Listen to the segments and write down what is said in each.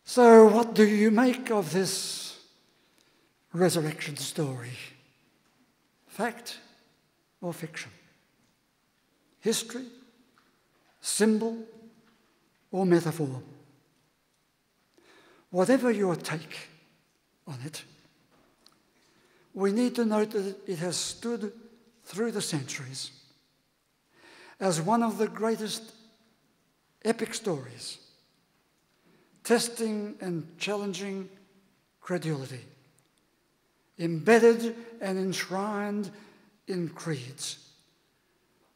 So what do you make of this resurrection story? Fact or fiction? History, symbol, or metaphor? Whatever your take on it, we need to note that it has stood through the centuries as one of the greatest epic stories, testing and challenging credulity, embedded and enshrined in creeds,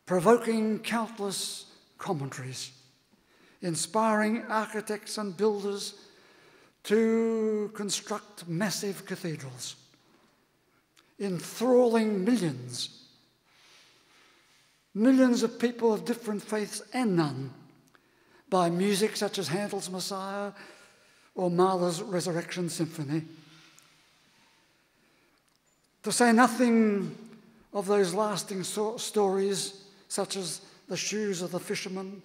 provoking countless commentaries, inspiring architects and builders to construct massive cathedrals, enthralling millions of people of different faiths and none, by music such as Handel's Messiah or Mahler's Resurrection Symphony. To say nothing of those lasting stories such as The Shoes of the Fisherman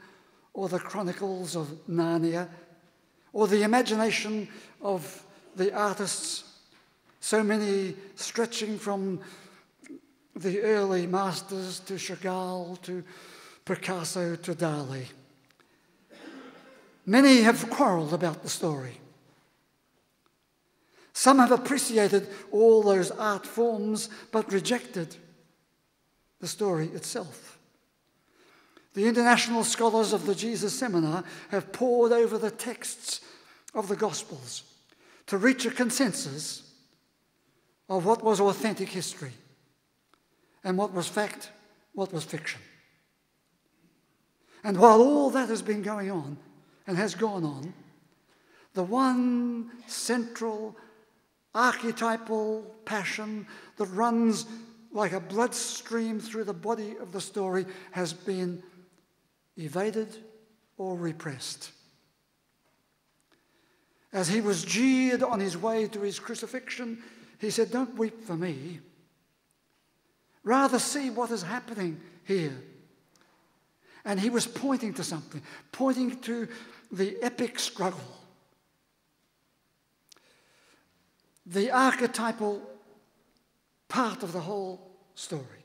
or The Chronicles of Narnia, or the imagination of the artists, so many stretching from the early masters to Chagall, to Picasso, to Dali. Many have quarrelled about the story. Some have appreciated all those art forms but rejected the story itself. The international scholars of the Jesus Seminar have pored over the texts of the Gospels to reach a consensus of what was authentic history and what was fact, what was fiction. And while all that has been going on and has gone on, the one central archetypal passion that runs like a bloodstream through the body of the story has been evaded or repressed. As he was jeered on his way to his crucifixion, he said, "Don't weep for me. Rather see what is happening here." And he was pointing to something, pointing to the epic struggle, the archetypal part of the whole story,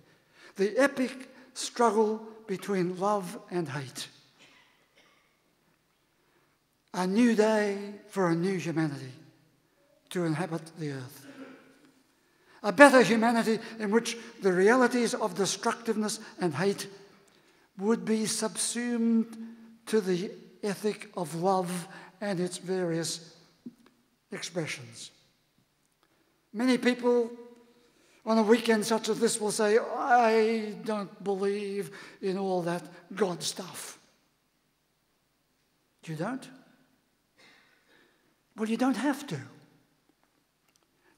the epic struggle between love and hate. A new day for a new humanity to inhabit the earth. A better humanity in which the realities of destructiveness and hate would be subsumed to the ethic of love and its various expressions. Many people on a weekend such as this will say, "I don't believe in all that God stuff." You don't? Well, you don't have to.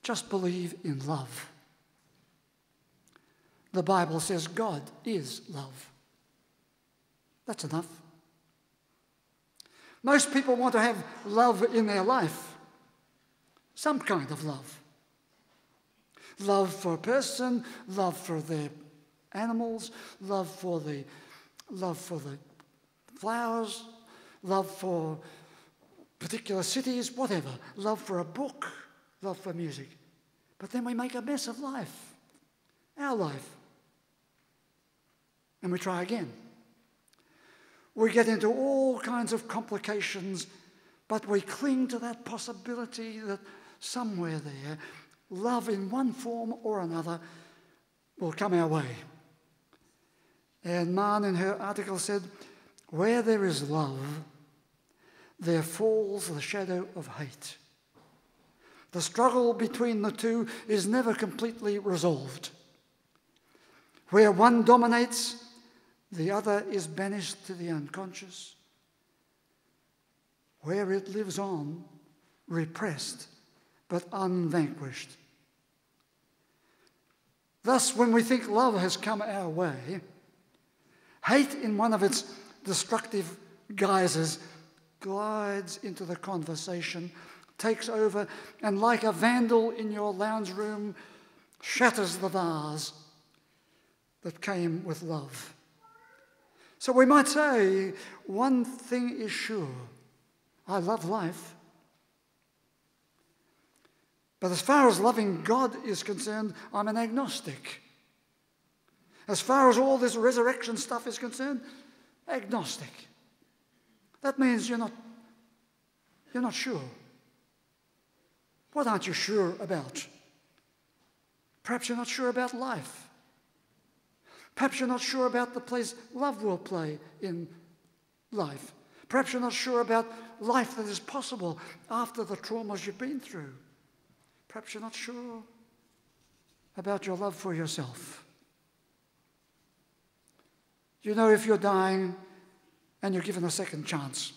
Just believe in love. The Bible says God is love. That's enough. Most people want to have love in their life, some kind of love. Love for a person, love for their animals, love for the flowers, love for particular cities, whatever. Love for a book, love for music. But then we make a mess of life, our life. And we try again. We get into all kinds of complications, but we cling to that possibility that somewhere there, love in one form or another will come our way. And Mann in her article said, "Where there is love, there falls the shadow of hate. The struggle between the two is never completely resolved. Where one dominates, the other is banished to the unconscious. Where it lives on, repressed but unvanquished. Thus, when we think love has come our way, hate in one of its destructive guises glides into the conversation, takes over, and like a vandal in your lounge room, shatters the vase that came with love. So we might say, one thing is sure, I love life, But as far as loving God is concerned, I'm an agnostic. As far as all this resurrection stuff is concerned, agnostic. That means you're not sure. What aren't you sure about? Perhaps you're not sure about life. Perhaps you're not sure about the place love will play in life. Perhaps you're not sure about life that is possible after the traumas you've been through. Perhaps you're not sure about your love for yourself. You know, if you're dying and you're given a second chance,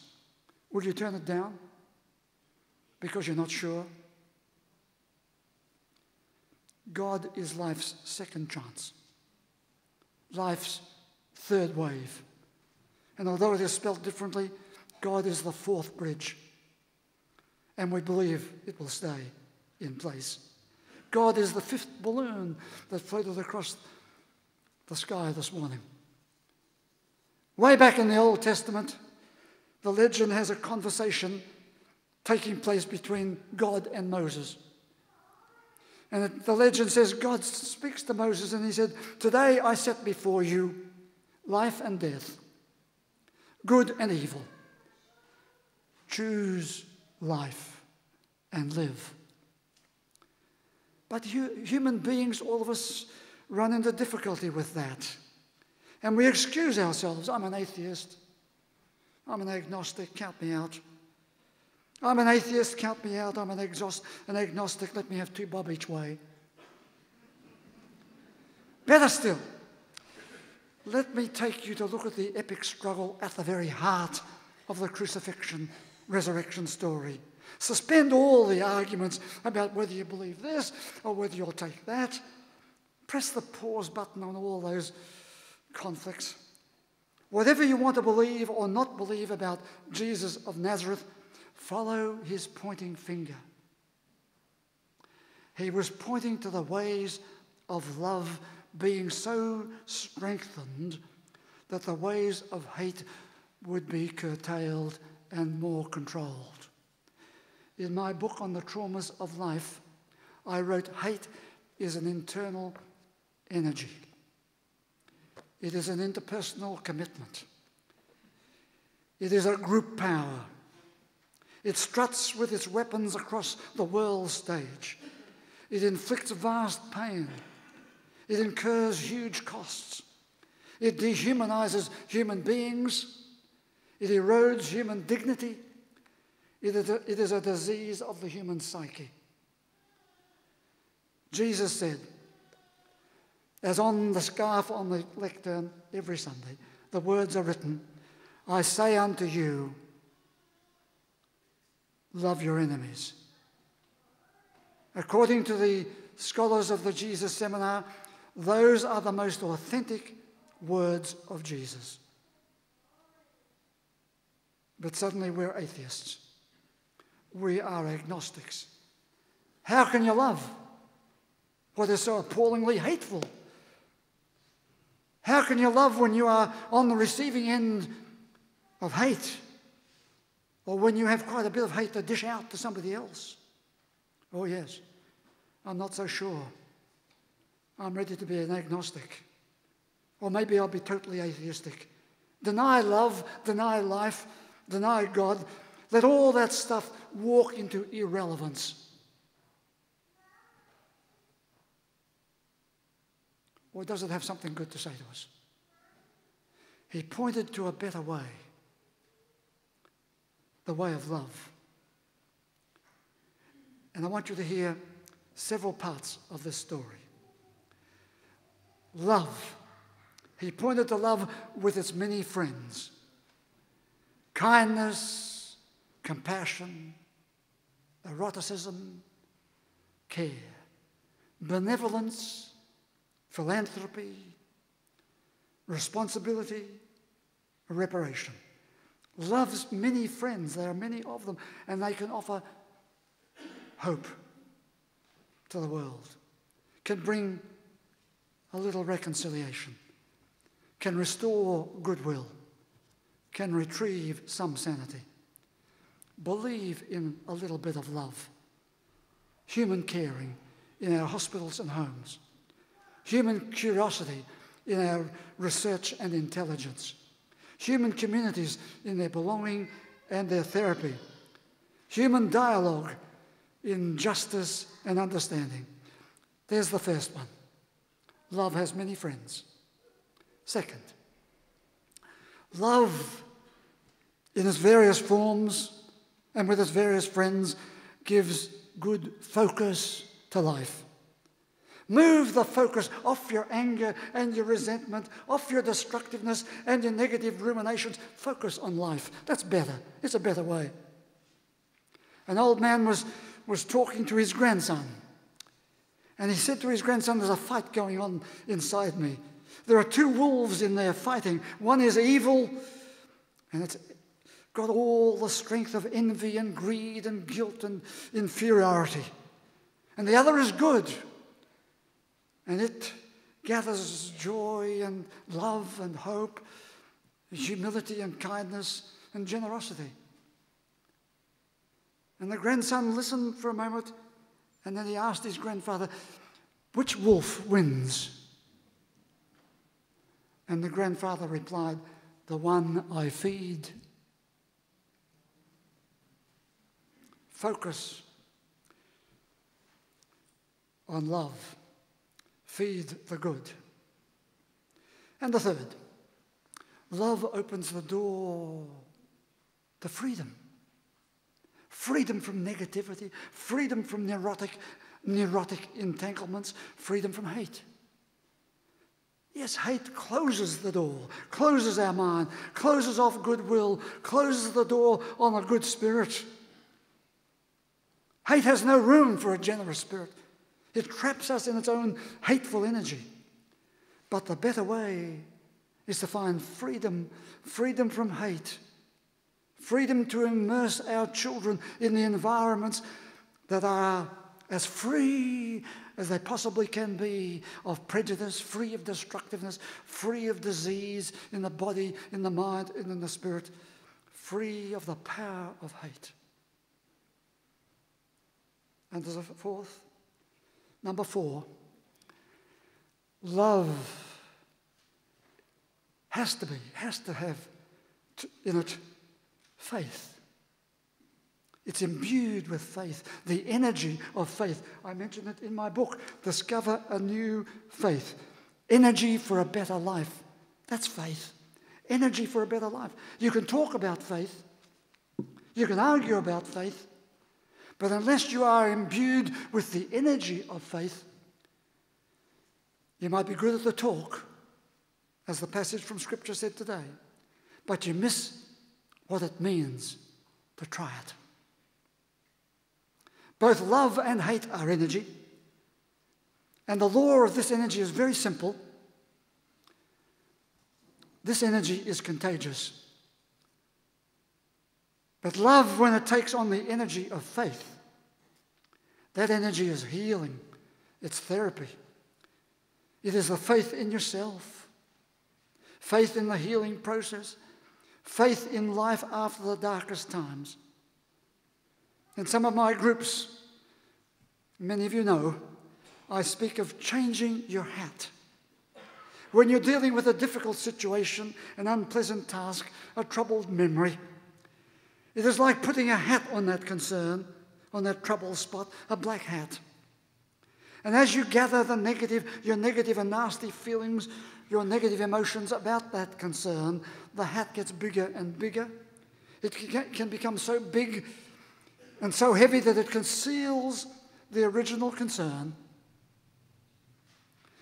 will you turn it down because you're not sure? God is life's second chance, life's third wave. And although it is spelled differently, God is the fourth bridge. And we believe it will stay in place. God is the fifth balloon that floated across the sky this morning. Way back in the Old Testament, the legend has a conversation taking place between God and Moses. And the legend says God speaks to Moses and he said, "Today I set before you life and death, good and evil. Choose life and live." But human beings, all of us, run into difficulty with that. And we excuse ourselves. I'm an atheist. I'm an agnostic. Count me out. I'm an atheist. Count me out. I'm an agnostic. Let me have 2 bob each way. Better still, let me take you to look at the epic struggle at the very heart of the crucifixion, resurrection story. Suspend all the arguments about whether you believe this or whether you'll take that. Press the pause button on all those conflicts. Whatever you want to believe or not believe about Jesus of Nazareth, follow his pointing finger. He was pointing to the ways of love being so strengthened that the ways of hate would be curtailed and more controlled. In my book on the traumas of life, I wrote, hate is an internal energy. It is an interpersonal commitment. It is a group power. It struts with its weapons across the world stage. It inflicts vast pain. It incurs huge costs. It dehumanizes human beings. It erodes human dignity. It is a disease of the human psyche. Jesus said, as on the scarf on the lectern every Sunday, the words are written, "I say unto you, love your enemies." According to the scholars of the Jesus Seminar, those are the most authentic words of Jesus. But suddenly we're atheists. We are agnostics. How can you love what is so appallingly hateful? How can you love when you are on the receiving end of hate, or when you have quite a bit of hate to dish out to somebody else? Oh yes, I'm not so sure. I'm ready to be an agnostic. Or maybe I'll be totally atheistic. Deny love, deny life, deny God. Let all that stuff walk into irrelevance. Or does it have something good to say to us? He pointed to a better way, the way of love. And I want you to hear several parts of this story. Love. He pointed to love with its many friends. Kindness, compassion, eroticism, care, benevolence, philanthropy, responsibility, reparation. Love's many friends, there are many of them, and they can offer hope to the world, can bring a little reconciliation, can restore goodwill, can retrieve some sanity. Believe in a little bit of love. human caring in our hospitals and homes, human curiosity in our research and intelligence, human communities in their belonging and their therapy, human dialogue in justice and understanding. There's the first one. Love has many friends. Second, love in its various forms and with its various friends gives good focus to life. Move the focus off your anger and your resentment, off your destructiveness and your negative ruminations. Focus on life. That's better. It's a better way. An old man was talking to his grandson. And he said to his grandson, there's a fight going on inside me. There are two wolves in there fighting. One is evil, and it's got all the strength of envy and greed and guilt and inferiority. And the other is good, and it gathers joy and love and hope, humility and kindness and generosity. And the grandson listened for a moment, and then he asked his grandfather, which wolf wins? And the grandfather replied, the one I feed. Focus on love. Feed the good. And the third, love opens the door to freedom. Freedom from negativity, freedom from neurotic entanglements, freedom from hate. Yes, hate closes the door, closes our mind, closes off goodwill, closes the door on a good spirit. Hate has no room for a generous spirit. It traps us in its own hateful energy. But the better way is to find freedom, freedom from hate, freedom to immerse our children in the environments that are as free as they possibly can be of prejudice, free of destructiveness, free of disease in the body, in the mind, and in the spirit, free of the power of hate. And there's a fourth. Number 4, love has to have in it faith. It's imbued with faith, the energy of faith. I mentioned it in my book, Discover a New Faith. Energy for a better life. That's faith. Energy for a better life. You can talk about faith. You can argue about faith. But unless you are imbued with the energy of faith, you might be good at the talk, as the passage from Scripture said today, but you miss what it means to try it. Both love and hate are energy, and the law of this energy is very simple. This energy is contagious. But love, when it takes on the energy of faith, that energy is healing. It's therapy. It is the faith in yourself, faith in the healing process, faith in life after the darkest times. In some of my groups, many of you know, I speak of changing your hat. When you're dealing with a difficult situation, an unpleasant task, a troubled memory, it is like putting a hat on that concern, on that trouble spot, a black hat. And as you gather your negative and nasty feelings, your negative emotions about that concern, the hat gets bigger and bigger. It can become so big and so heavy that it conceals the original concern.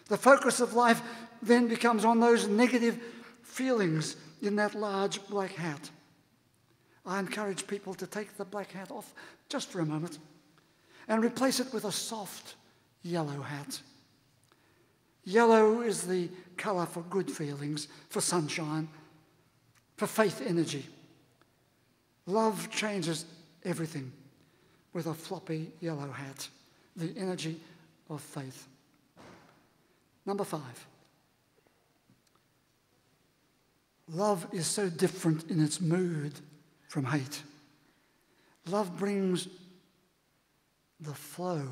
The focus of life then becomes on those negative feelings in that large black hat. I encourage people to take the black hat off just for a moment and replace it with a soft yellow hat. Yellow is the colour for good feelings, for sunshine, for faith energy. Love changes everything with a floppy yellow hat, the energy of faith. Number 5. Love is so different in its mood from hate. Love brings the flow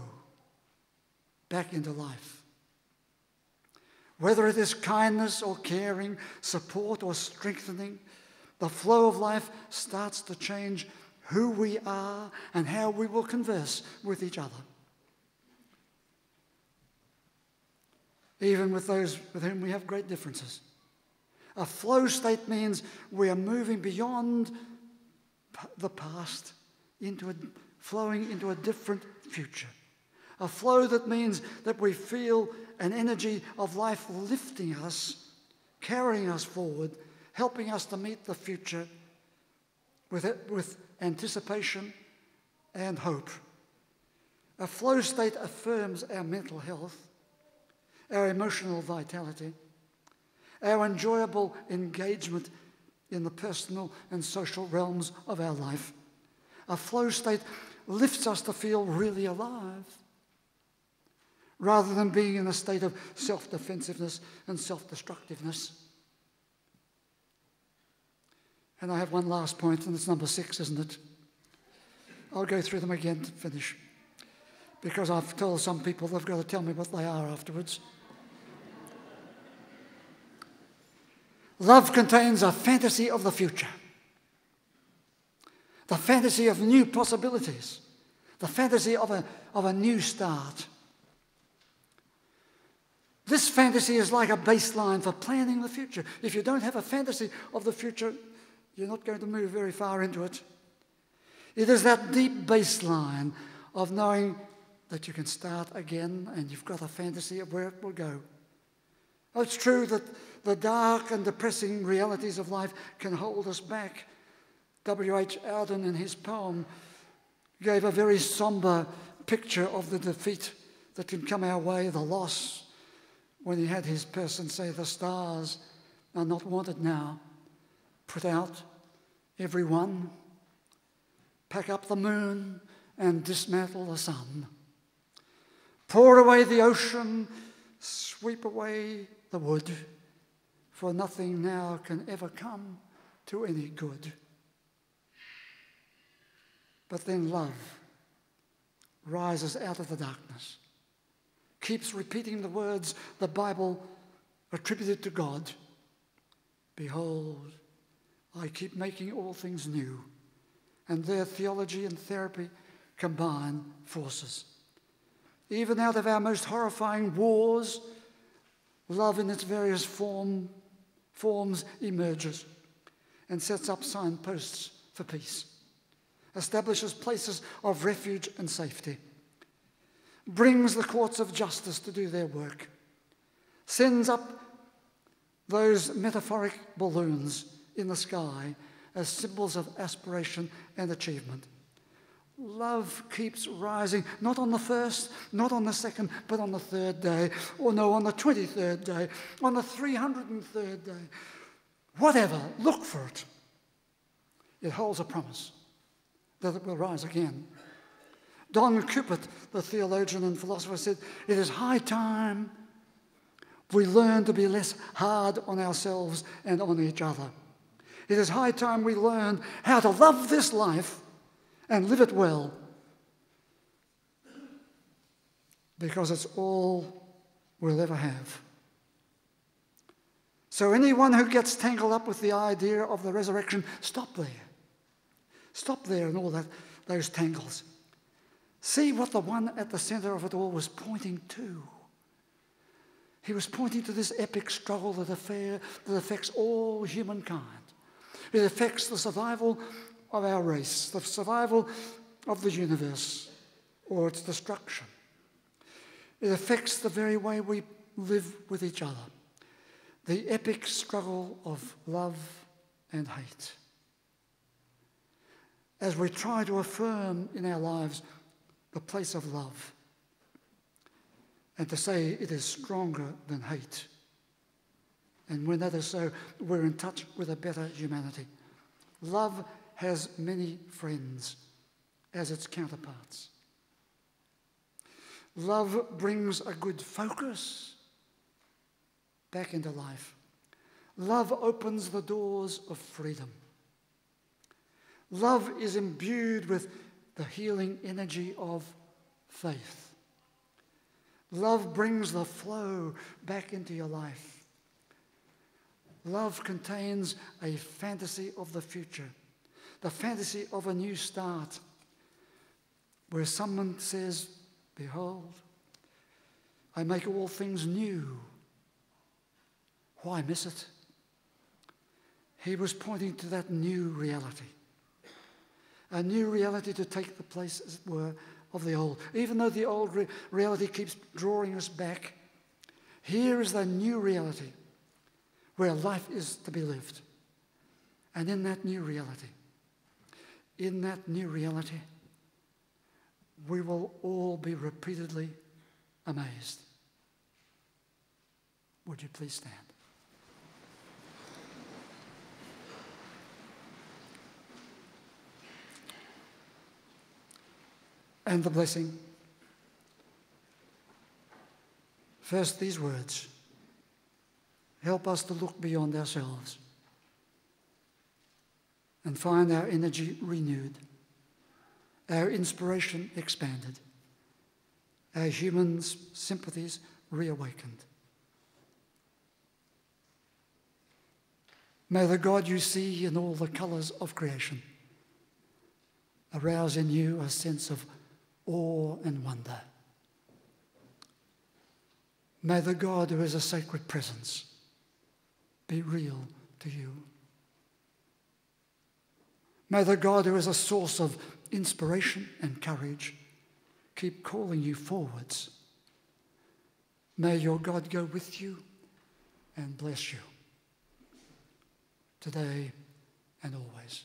back into life. Whether it is kindness or caring, support or strengthening, the flow of life starts to change who we are and how we will converse with each other. Even with those with whom we have great differences. A flow state means we are moving beyond the past, flowing into a different future. A flow that means that we feel an energy of life lifting us, carrying us forward, helping us to meet the future with anticipation and hope. A flow state affirms our mental health, our emotional vitality, our enjoyable engagement in the personal and social realms of our life. A flow state lifts us to feel really alive, rather than being in a state of self-defensiveness and self-destructiveness. And I have one last point, and it's number 6, isn't it? I'll go through them again to finish, because I've told some people they've got to tell me what they are afterwards. Love contains a fantasy of the future, the fantasy of new possibilities, the fantasy of a new start. This fantasy is like a baseline for planning the future. If you don't have a fantasy of the future, you're not going to move very far into it. It is that deep baseline of knowing that you can start again and you've got a fantasy of where it will go. Oh, it's true that the dark and depressing realities of life can hold us back. W.H. Auden, in his poem, gave a very somber picture of the defeat that can come our way, the loss, when he had his person say, "The stars are not wanted now. Put out every one. Pack up the moon and dismantle the sun. Pour away the ocean, sweep away the wood, for nothing now can ever come to any good." But then love rises out of the darkness, keeps repeating the words the Bible attributed to God. "Behold, I keep making all things new." And their theology and therapy combine forces. Even out of our most horrifying wars, love in its various forms emerges and sets up signposts for peace, establishes places of refuge and safety, brings the courts of justice to do their work, sends up those metaphoric balloons in the sky as symbols of aspiration and achievement. Love keeps rising, not on the first, not on the second, but on the third day, or no, on the 23rd day, on the 303rd day. Whatever, look for it. It holds a promise that it will rise again. Don Cupid, the theologian and philosopher, said, "It is high time we learn to be less hard on ourselves and on each other. It is high time we learn how to love this life and live it well, because it's all we'll ever have." So anyone who gets tangled up with the idea of the resurrection, stop there. Stop there in all those tangles. See what the one at the center of it all was pointing to. He was pointing to this epic struggle that affects all humankind. It affects the survival of our race, the survival of the universe, or its destruction. It affects the very way we live with each other. The epic struggle of love and hate. As we try to affirm in our lives the place of love, and to say it is stronger than hate. And when that is so, we're in touch with a better humanity. Love has many friends as its counterparts. Love brings a good focus back into life. Love opens the doors of freedom. Love is imbued with the healing energy of faith. Love brings the flow back into your life. Love contains a fantasy of the future, the fantasy of a new start, where someone says, "Behold, I make all things new." Why miss it? He was pointing to that new reality. A new reality to take the place, as it were, of the old. Even though the old reality keeps drawing us back, here is the new reality where life is to be lived. And in that new reality, we will all be repeatedly amazed. Would you please stand? And the blessing. First, these words. Help us to look beyond ourselves and find our energy renewed, our inspiration expanded, our human sympathies reawakened. May the God you see in all the colours of creation arouse in you a sense of awe and wonder. May the God who is a sacred presence be real to you. May the God who is a source of inspiration and courage keep calling you forwards. May your God go with you and bless you today and always.